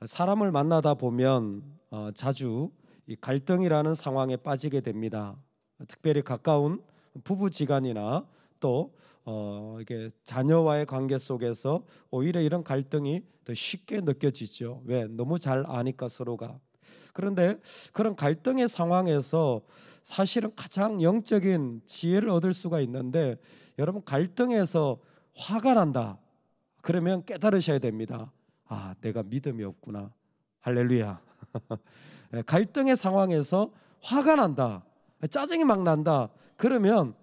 사람을 만나다 보면 자주 이 갈등이라는 상황에 빠지게 됩니다. 특별히 가까운 부부지간이나 또 이게 자녀와의 관계 속에서 오히려 이런 갈등이 더 쉽게 느껴지죠. 왜? 너무 잘 아니까 서로가. 그런데 그런 갈등의 상황에서 사실은 가장 영적인 지혜를 얻을 수가 있는데, 여러분, 갈등에서 화가 난다 그러면 깨달으셔야 됩니다. 아, 내가 믿음이 없구나. 할렐루야. 갈등의 상황에서 화가 난다, 짜증이 막 난다 그러면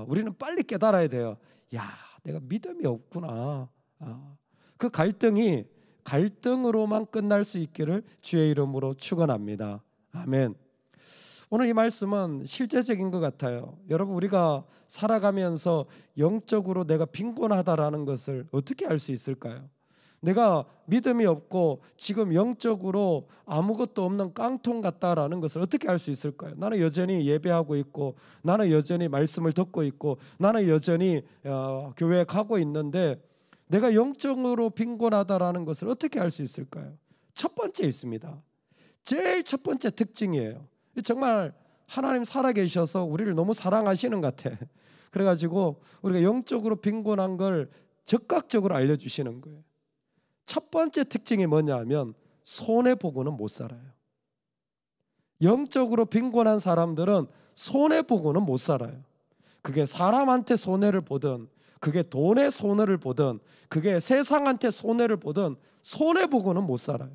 우리는 빨리 깨달아야 돼요. 야, 내가 믿음이 없구나. 그 갈등이 갈등으로만 끝날 수 있기를 주의 이름으로 축원합니다. 아멘. 오늘 이 말씀은 실제적인 것 같아요. 여러분, 우리가 살아가면서 영적으로 내가 빈곤하다라는 것을 어떻게 알 수 있을까요? 내가 믿음이 없고 지금 영적으로 아무것도 없는 깡통 같다라는 것을 어떻게 알 수 있을까요? 나는 여전히 예배하고 있고, 나는 여전히 말씀을 듣고 있고, 나는 여전히 교회에 가고 있는데 내가 영적으로 빈곤하다라는 것을 어떻게 알 수 있을까요? 첫 번째 있습니다. 제일 첫 번째 특징이에요. 정말 하나님 살아계셔서 우리를 너무 사랑하시는 것 같아. 그래가지고 우리가 영적으로 빈곤한 걸 즉각적으로 알려주시는 거예요. 첫 번째 특징이 뭐냐면 손해보고는 못 살아요. 영적으로 빈곤한 사람들은 손해보고는 못 살아요. 그게 사람한테 손해를 보든, 그게 돈의 손해를 보든, 그게 세상한테 손해를 보든 손해보고는 못 살아요.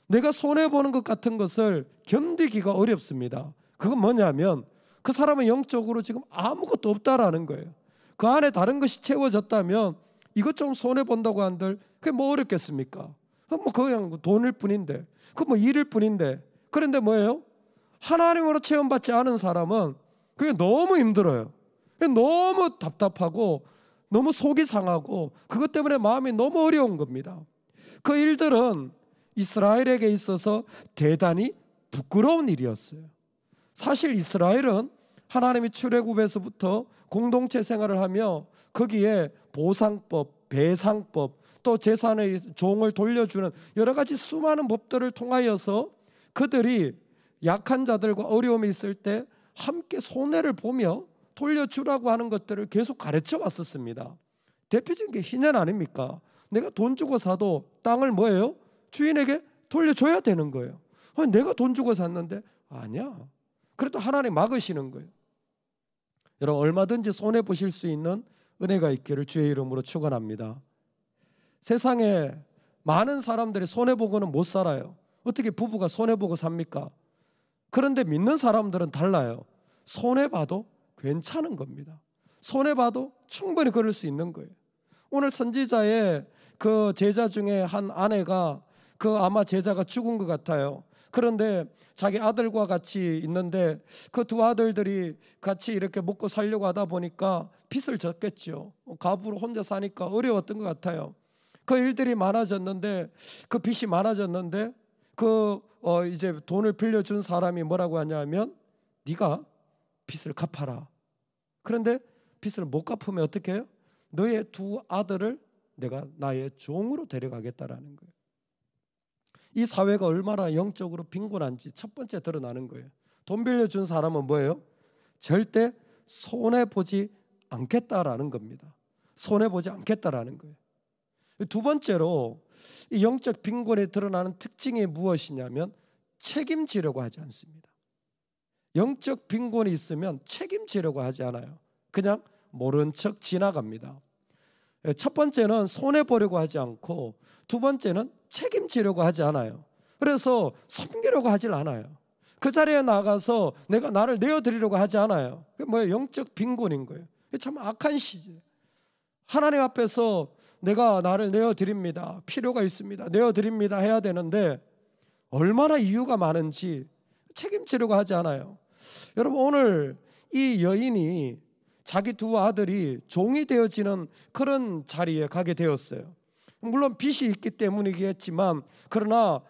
내가 손해보는 것 같은 것을 견디기가 어렵습니다. 그건 뭐냐면 그 사람은 영적으로 지금 아무것도 없다라는 거예요. 그 안에 다른 것이 채워졌다면 이것 좀 손해본다고 한들 그게 뭐 어렵겠습니까? 뭐 그냥 돈일 뿐인데, 그 뭐 일일 뿐인데. 그런데 뭐예요? 하나님으로 체험받지 않은 사람은 그게 너무 힘들어요. 그게 너무 답답하고 너무 속이 상하고 그것 때문에 마음이 너무 어려운 겁니다. 그 일들은 이스라엘에게 있어서 대단히 부끄러운 일이었어요. 사실 이스라엘은 하나님이 출애굽에서부터 공동체 생활을 하며 거기에 보상법, 배상법, 또 재산의 종을 돌려주는 여러 가지 수많은 법들을 통하여서 그들이 약한 자들과 어려움이 있을 때 함께 손해를 보며 돌려주라고 하는 것들을 계속 가르쳐 왔었습니다. 대표적인 게 희년 아닙니까? 내가 돈 주고 사도 땅을 뭐예요? 주인에게 돌려줘야 되는 거예요. 내가 돈 주고 샀는데 아니야. 그래도 하나님 막으시는 거예요. 여러분, 얼마든지 손해보실 수 있는 은혜가 있기를 주의 이름으로 축원합니다. 세상에 많은 사람들이 손해보고는 못 살아요. 어떻게 부부가 손해보고 삽니까? 그런데 믿는 사람들은 달라요. 손해봐도 괜찮은 겁니다. 손해봐도 충분히 그럴 수 있는 거예요. 오늘 선지자의 그 제자 중에 한 아내가 그 아마 제자가 죽은 것 같아요. 그런데 자기 아들과 같이 있는데 그 두 아들들이 같이 이렇게 먹고 살려고 하다 보니까 빚을 졌겠죠. 가부로 혼자 사니까 어려웠던 것 같아요. 그 일들이 많아졌는데, 그 빚이 많아졌는데 이제 돈을 빌려준 사람이 뭐라고 하냐면 네가 빚을 갚아라. 그런데 빚을 못 갚으면 어떻게 해요? 너의 두 아들을 내가 나의 종으로 데려가겠다라는 거예요. 이 사회가 얼마나 영적으로 빈곤한지 첫 번째 드러나는 거예요. 돈 빌려준 사람은 뭐예요? 절대 손해보지 않겠다라는 겁니다. 손해보지 않겠다라는 거예요. 두 번째로 이 영적 빈곤에 드러나는 특징이 무엇이냐면 책임지려고 하지 않습니다. 영적 빈곤이 있으면 책임지려고 하지 않아요. 그냥 모른 척 지나갑니다. 첫 번째는 손해보려고 하지 않고, 두 번째는 책임지려고 하지 않아요. 그래서 섬기려고 하질 않아요. 그 자리에 나가서 내가 나를 내어드리려고 하지 않아요. 그게 뭐예요? 영적 빈곤인 거예요. 참 악한 시제. 하나님 앞에서 내가 나를 내어드립니다, 필요가 있습니다, 내어드립니다 해야 되는데 얼마나 이유가 많은지 책임지려고 하지 않아요. 여러분, 오늘 이 여인이 자기 두 아들이 종이 되어지는 그런 자리에 가게 되었어요. 물론 빚이 있기 때문이겠지만, 그러나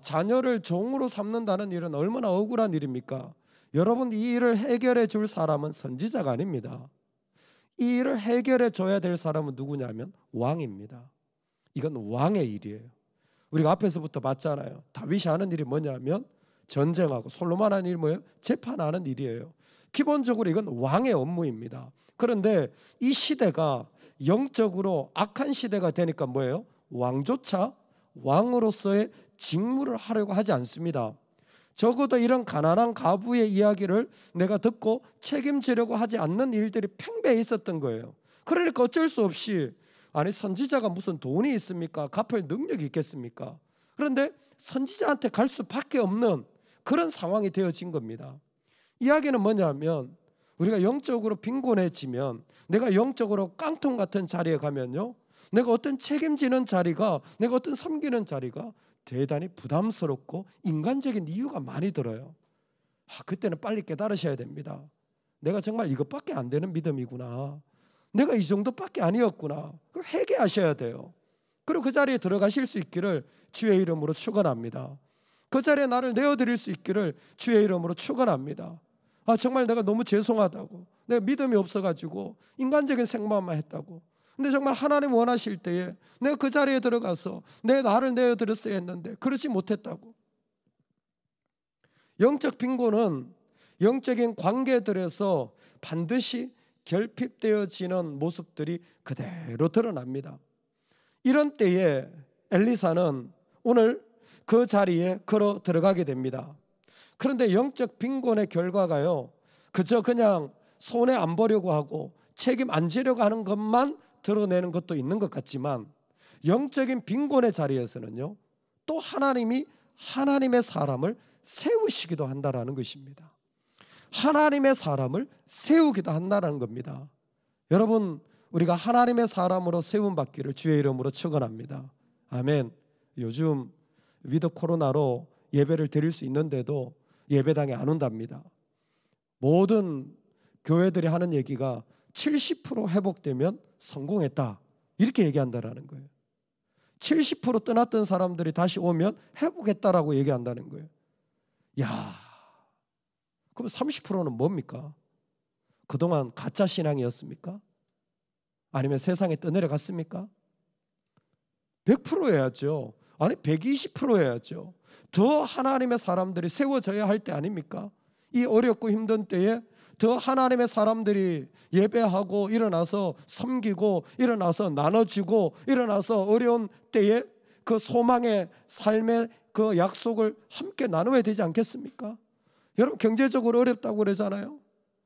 자녀를 종으로 삼는다는 일은 얼마나 억울한 일입니까? 여러분, 이 일을 해결해 줄 사람은 선지자가 아닙니다. 이 일을 해결해 줘야 될 사람은 누구냐면 왕입니다. 이건 왕의 일이에요. 우리가 앞에서부터 봤잖아요. 다윗이 하는 일이 뭐냐면 전쟁하고, 솔로몬 하는 일이 뭐예요? 재판하는 일이에요. 기본적으로 이건 왕의 업무입니다. 그런데 이 시대가 영적으로 악한 시대가 되니까 뭐예요? 왕조차 왕으로서의 직무를 하려고 하지 않습니다. 적어도 이런 가난한 과부의 이야기를 내가 듣고 책임지려고 하지 않는 일들이 팽배해 있었던 거예요. 그러니까 어쩔 수 없이, 아니 선지자가 무슨 돈이 있습니까? 갚을 능력이 있겠습니까? 그런데 선지자한테 갈 수밖에 없는 그런 상황이 되어진 겁니다. 이야기는 뭐냐면, 우리가 영적으로 빈곤해지면, 내가 영적으로 깡통 같은 자리에 가면요, 내가 어떤 책임지는 자리가, 내가 어떤 섬기는 자리가 대단히 부담스럽고 인간적인 이유가 많이 들어요. 그때는 빨리 깨달으셔야 됩니다. 내가 정말 이것밖에 안 되는 믿음이구나, 내가 이 정도밖에 아니었구나. 그럼 회개하셔야 돼요. 그리고 그 자리에 들어가실 수 있기를 주의 이름으로 축원합니다. 그 자리에 나를 내어드릴 수 있기를 주의 이름으로 축원합니다. 정말 내가 너무 죄송하다고, 내가 믿음이 없어가지고 인간적인 생각만 했다고. 근데 정말 하나님 원하실 때에 내가 그 자리에 들어가서 내 나를 내어드렸어야 했는데 그러지 못했다고. 영적 빈곤은 영적인 관계들에서 반드시 결핍되어지는 모습들이 그대로 드러납니다. 이런 때에 엘리사는 오늘 그 자리에 걸어 들어가게 됩니다. 그런데 영적 빈곤의 결과가요, 그저 그냥 손해 안 보려고 하고 책임 안 지려고 하는 것만 드러내는 것도 있는 것 같지만, 영적인 빈곤의 자리에서는요, 또 하나님이 하나님의 사람을 세우시기도 한다라는 것입니다. 하나님의 사람을 세우기도 한다는 겁니다. 여러분, 우리가 하나님의 사람으로 세움받기를 주의 이름으로 축원합니다. 아멘. 요즘 위드 코로나로 예배를 드릴 수 있는데도 예배당에 안 온답니다. 모든 교회들이 하는 얘기가 70% 회복되면 성공했다, 이렇게 얘기한다라는 거예요. 70% 떠났던 사람들이 다시 오면 회복했다라고 얘기한다는 거예요. 야, 그럼 30%는 뭡니까? 그동안 가짜 신앙이었습니까? 아니면 세상에 떠내려갔습니까? 100% 해야죠. 아니 120% 해야죠. 더 하나님의 사람들이 세워져야 할 때 아닙니까? 이 어렵고 힘든 때에 더 하나님의 사람들이 예배하고 일어나서 섬기고 일어나서 나눠주고 일어나서 어려운 때에 그 소망의 삶의 그 약속을 함께 나눠야 되지 않겠습니까? 여러분, 경제적으로 어렵다고 그러잖아요.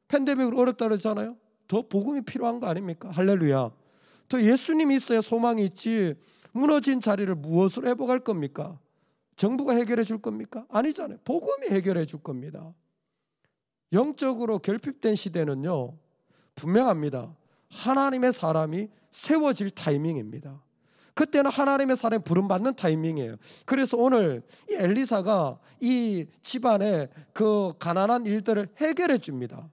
팬데믹으로 어렵다고 그러잖아요. 더 복음이 필요한 거 아닙니까? 할렐루야. 더 예수님이 있어야 소망이 있지, 무너진 자리를 무엇으로 회복할 겁니까? 정부가 해결해 줄 겁니까? 아니잖아요. 복음이 해결해 줄 겁니다. 영적으로 결핍된 시대는요, 분명합니다. 하나님의 사람이 세워질 타이밍입니다. 그때는 하나님의 사람이 부름받는 타이밍이에요. 그래서 오늘 이 엘리사가 이 집안의 그 가난한 일들을 해결해 줍니다.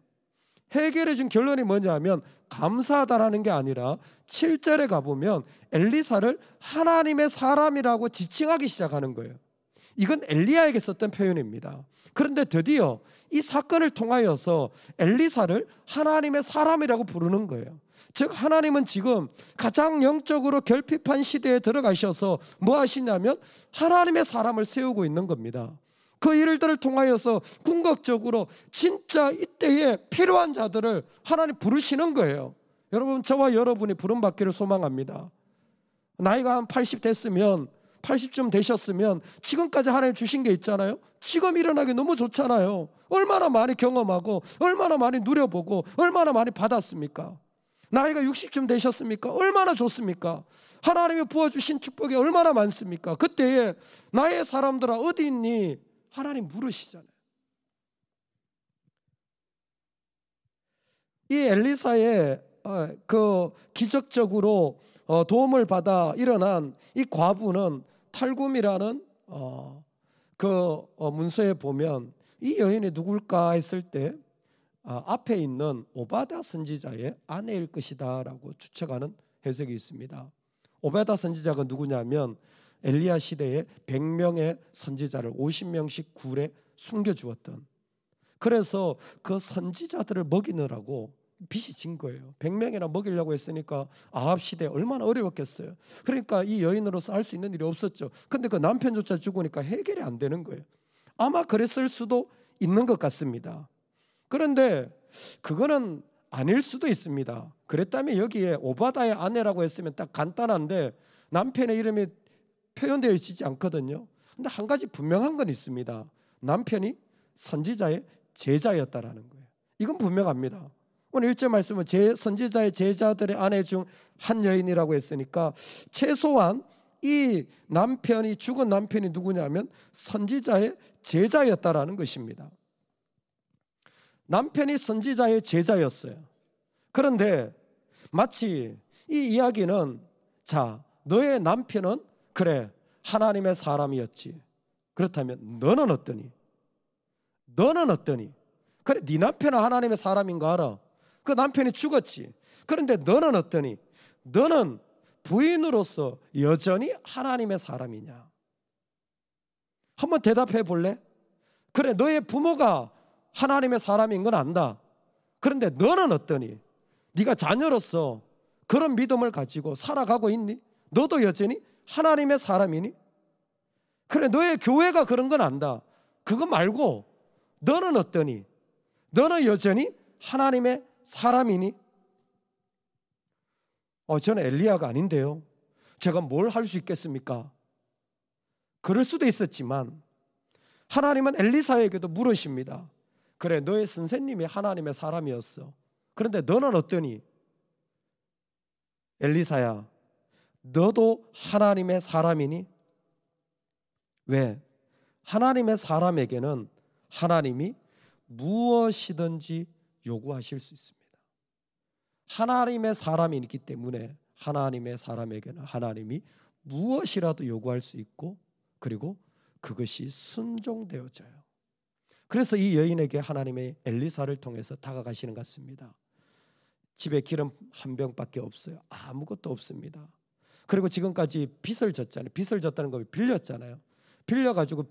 해결해 준 결론이 뭐냐면 감사하다라는 게 아니라 7절에 가보면 엘리사를 하나님의 사람이라고 지칭하기 시작하는 거예요. 이건 엘리야에게 썼던 표현입니다. 그런데 드디어 이 사건을 통하여서 엘리사를 하나님의 사람이라고 부르는 거예요. 즉 하나님은 지금 가장 영적으로 결핍한 시대에 들어가셔서 뭐 하시냐면 하나님의 사람을 세우고 있는 겁니다. 그 일들을 통하여서 궁극적으로 진짜 이때에 필요한 자들을 하나님 부르시는 거예요. 여러분, 저와 여러분이 부름받기를 소망합니다. 나이가 한 80 됐으면, 80쯤 되셨으면 지금까지 하나님 주신 게 있잖아요. 지금 일어나기 너무 좋잖아요. 얼마나 많이 경험하고 얼마나 많이 누려보고 얼마나 많이 받았습니까? 나이가 60쯤 되셨습니까? 얼마나 좋습니까? 하나님이 부어주신 축복이 얼마나 많습니까? 그때에 나의 사람들아 어디 있니? 하나님 물으시잖아요. 이 엘리사의 그 기적적으로 도움을 받아 일어난 이 과부는 탈굼이라는 그 문서에 보면 이 여인이 누굴까 했을 때 앞에 있는 오바댜 선지자의 아내일 것이다 라고 추측하는 해석이 있습니다. 오바댜 선지자가 누구냐면 엘리야 시대에 100명의 선지자를 50명씩 굴에 숨겨주었던, 그래서 그 선지자들을 먹이느라고 빚이 진 거예요. 100명이나 먹이려고 했으니까 아합 시대 얼마나 어려웠겠어요. 그러니까 이 여인으로서 할 수 있는 일이 없었죠. 근데 그 남편조차 죽으니까 해결이 안 되는 거예요. 아마 그랬을 수도 있는 것 같습니다. 그런데 그거는 아닐 수도 있습니다. 그랬다면 여기에 오바다의 아내라고 했으면 딱 간단한데 남편의 이름이 표현되어 있지 않거든요. 근데 한 가지 분명한 건 있습니다. 남편이 선지자의 제자였다라는 거예요. 이건 분명합니다. 오늘 1절 말씀은 선지자의 제자들의 아내 중 한 여인이라고 했으니까 최소한 이 남편이 죽은 남편이 누구냐면 선지자의 제자였다라는 것입니다. 남편이 선지자의 제자였어요. 그런데 마치 이 이야기는 자, 너의 남편은 그래 하나님의 사람이었지. 그렇다면 너는 어떠니? 너는 어떠니? 그래 네 남편은 하나님의 사람인 거 알아. 그 남편이 죽었지. 그런데 너는 어떠니? 너는 부인으로서 여전히 하나님의 사람이냐? 한번 대답해 볼래? 그래 너의 부모가 하나님의 사람인 건 안다. 그런데 너는 어떠니? 네가 자녀로서 그런 믿음을 가지고 살아가고 있니? 너도 여전히 하나님의 사람이니? 그래 너의 교회가 그런 건 안다. 그거 말고 너는 어떠니? 너는 여전히 하나님의 사람이니? 저는 엘리야가 아닌데요. 제가 뭘 할 수 있겠습니까? 그럴 수도 있었지만 하나님은 엘리사에게도 물으십니다. 그래 너의 선생님이 하나님의 사람이었어. 그런데 너는 어떠니? 엘리사야 너도 하나님의 사람이니? 왜? 하나님의 사람에게는 하나님이 무엇이든지 요구하실 수 있습니다. 하나님의 사람이기 때문에 하나님의 사람에게는 하나님이 무엇이라도 요구할 수 있고 그리고 그것이 순종되어져요. 그래서 이 여인에게 하나님의 엘리사를 통해서 다가가시는 것 같습니다. 집에 기름 한 병밖에 없어요. 아무것도 없습니다. 그리고 지금까지 빚을 졌잖아요. 빚을 졌다는 거 빌렸잖아요. 빌려가지고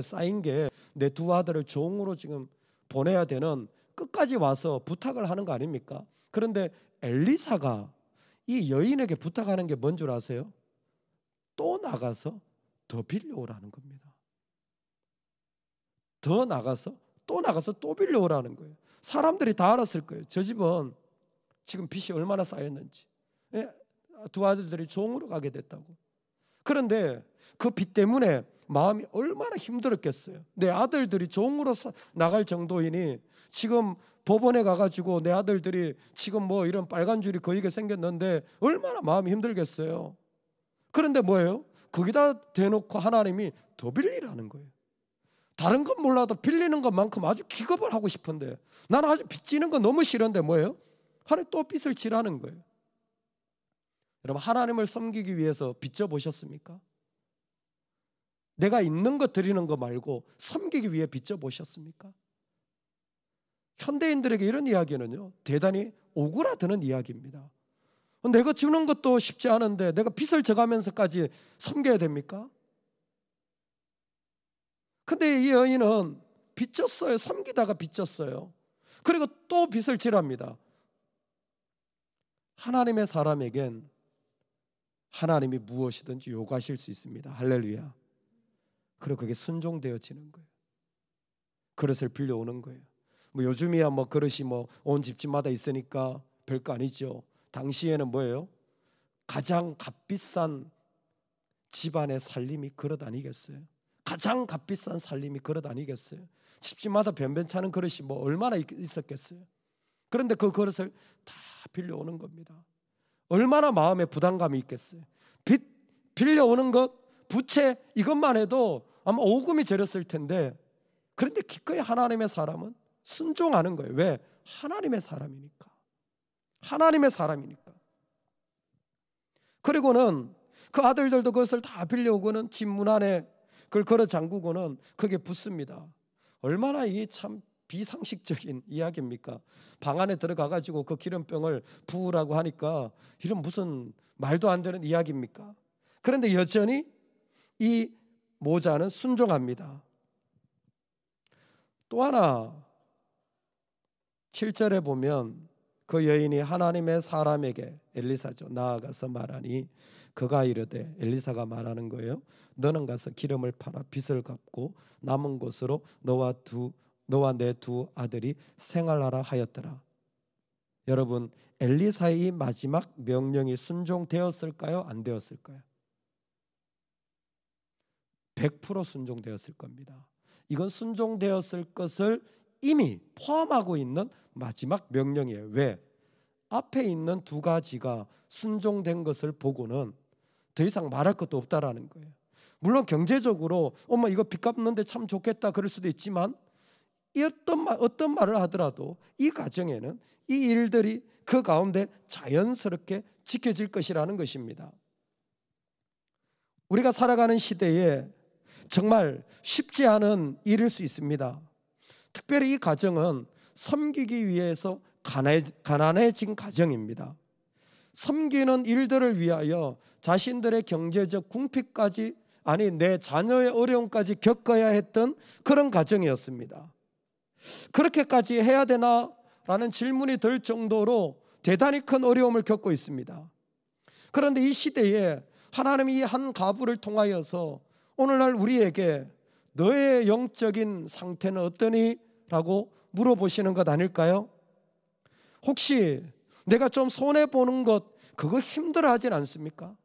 쌓인 게 내 두 아들을 종으로 지금 보내야 되는 끝까지 와서 부탁을 하는 거 아닙니까? 그런데 엘리사가 이 여인에게 부탁하는 게 뭔 줄 아세요? 또 나가서 더 빌려오라는 겁니다. 더 나가서 또 빌려오라는 거예요. 사람들이 다 알았을 거예요. 저 집은 지금 빚이 얼마나 쌓였는지. 두 아들들이 종으로 가게 됐다고. 그런데 그 빚 때문에 마음이 얼마나 힘들었겠어요. 내 아들들이 종으로 나갈 정도이니 지금 법원에 가가지고 내 아들들이 지금 뭐 이런 빨간 줄이 거이게 생겼는데 얼마나 마음이 힘들겠어요. 그런데 뭐예요? 거기다 대놓고 하나님이 더 빌리라는 거예요. 다른 건 몰라도 빌리는 것만큼 아주 기겁을 하고 싶은데 나는 아주 빚지는 거 너무 싫은데 뭐예요? 하나님 또 빚을 지라는 거예요. 여러분 하나님을 섬기기 위해서 빚져 보셨습니까? 내가 있는 거 드리는 거 말고 섬기기 위해 빚져 보셨습니까? 현대인들에게 이런 이야기는요 대단히 오그라드는 이야기입니다. 내가 주는 것도 쉽지 않은데 내가 빚을 져가면서까지 섬겨야 됩니까? 근데 이 여인은 빚졌어요. 섬기다가 빚졌어요. 그리고 또 빚을 지랍니다. 하나님의 사람에겐 하나님이 무엇이든지 요구하실 수 있습니다. 할렐루야. 그리고 그게 순종되어지는 거예요. 그릇을 빌려오는 거예요. 뭐 요즘이야 뭐 그릇이 뭐 온 집집마다 있으니까 별거 아니죠. 당시에는 뭐예요? 가장 값비싼 집안의 살림이 그릇 아니겠어요? 가장 값비싼 살림이 그릇 아니겠어요? 집집마다 변변찮은 그릇이 뭐 얼마나 있었겠어요? 그런데 그 그릇을 다 빌려오는 겁니다. 얼마나 마음에 부담감이 있겠어요? 빚 빌려오는 것, 부채 이것만 해도 아마 오금이 저렸을 텐데 그런데 기꺼이 하나님의 사람은 순종하는 거예요. 왜? 하나님의 사람이니까. 하나님의 사람이니까. 그리고는 그 아들들도 그것을 다 빌려오고는 집 문 안에 그걸 걸어 잠그고는 그게 붙습니다. 얼마나 이게 참 비상식적인 이야기입니까? 방 안에 들어가가지고 그 기름병을 부으라고 하니까 이런 무슨 말도 안 되는 이야기입니까? 그런데 여전히 이 모자는 순종합니다. 또 하나 7절에 보면 그 여인이 하나님의 사람에게, 엘리사죠, 나아가서 말하니 그가 이르되, 엘리사가 말하는 거예요. 너는 가서 기름을 팔아 빚을 갚고 남은 것으로 너와 내 두 아들이 생활하라 하였더라. 여러분, 엘리사의 이 마지막 명령이 순종되었을까요? 안 되었을까요? 100% 순종되었을 겁니다. 이건 순종되었을 것을 이미 포함하고 있는 마지막 명령이에요. 왜? 앞에 있는 두 가지가 순종된 것을 보고는 더 이상 말할 것도 없다라는 거예요. 물론 경제적으로 엄마 이거 빚 갚는데 참 좋겠다 그럴 수도 있지만, 어떤 말을 하더라도 이 가정에는 이 일들이 그 가운데 자연스럽게 지켜질 것이라는 것입니다. 우리가 살아가는 시대에 정말 쉽지 않은 일일 수 있습니다. 특별히 이 가정은 섬기기 위해서 가난해진 가정입니다. 섬기는 일들을 위하여 자신들의 경제적 궁핍까지, 아니 내 자녀의 어려움까지 겪어야 했던 그런 가정이었습니다. 그렇게까지 해야 되나? 라는 질문이 들 정도로 대단히 큰 어려움을 겪고 있습니다. 그런데 이 시대에 하나님이 한 가부를 통하여서 오늘날 우리에게 너의 영적인 상태는 어떠니? 라고 물어보시는 것 아닐까요? 혹시 내가 좀 손해보는 것 그거 힘들어하진 않습니까?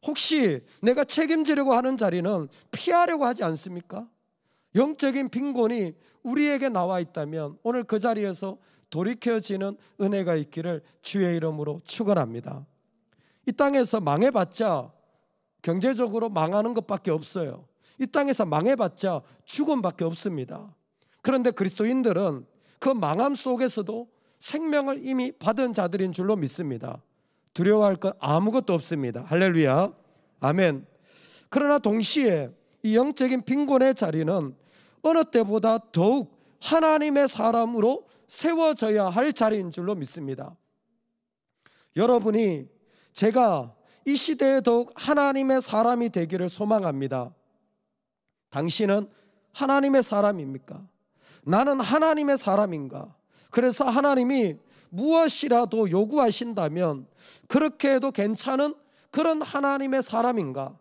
혹시 내가 책임지려고 하는 자리는 피하려고 하지 않습니까? 영적인 빈곤이 우리에게 나와 있다면 오늘 그 자리에서 돌이켜지는 은혜가 있기를 주의 이름으로 축원합니다. 이 땅에서 망해봤자 경제적으로 망하는 것밖에 없어요. 이 땅에서 망해봤자 죽음밖에 없습니다. 그런데 그리스도인들은 그 망함 속에서도 생명을 이미 받은 자들인 줄로 믿습니다. 두려워할 것 아무것도 없습니다. 할렐루야, 아멘. 그러나 동시에 이 영적인 빈곤의 자리는 어느 때보다 더욱 하나님의 사람으로 세워져야 할 자리인 줄로 믿습니다. 여러분이, 제가 이 시대에 더욱 하나님의 사람이 되기를 소망합니다. 당신은 하나님의 사람입니까? 나는 하나님의 사람인가? 그래서 하나님이 무엇이라도 요구하신다면 그렇게 해도 괜찮은 그런 하나님의 사람인가?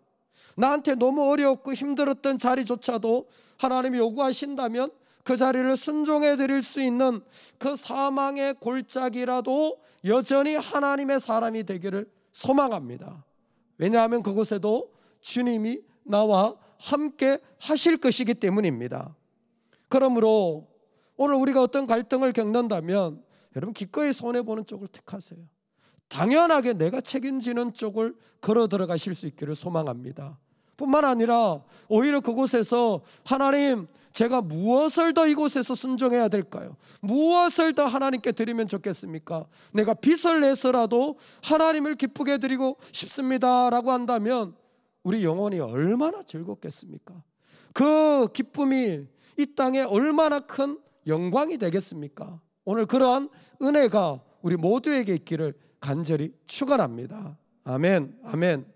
나한테 너무 어렵고 힘들었던 자리조차도 하나님이 요구하신다면 그 자리를 순종해 드릴 수 있는 그 사망의 골짜기라도 여전히 하나님의 사람이 되기를 소망합니다. 왜냐하면 그곳에도 주님이 나와 함께 하실 것이기 때문입니다. 그러므로 오늘 우리가 어떤 갈등을 겪는다면 여러분 기꺼이 손해보는 쪽을 택하세요. 당연하게 내가 책임지는 쪽을 걸어 들어가실 수 있기를 소망합니다. 뿐만 아니라 오히려 그곳에서 하나님, 제가 무엇을 더 이곳에서 순종해야 될까요? 무엇을 더 하나님께 드리면 좋겠습니까? 내가 빚을 내서라도 하나님을 기쁘게 드리고 싶습니다 라고 한다면 우리 영혼이 얼마나 즐겁겠습니까? 그 기쁨이 이 땅에 얼마나 큰 영광이 되겠습니까? 오늘 그러한 은혜가 우리 모두에게 있기를 간절히 축원합니다. 아멘, 아멘.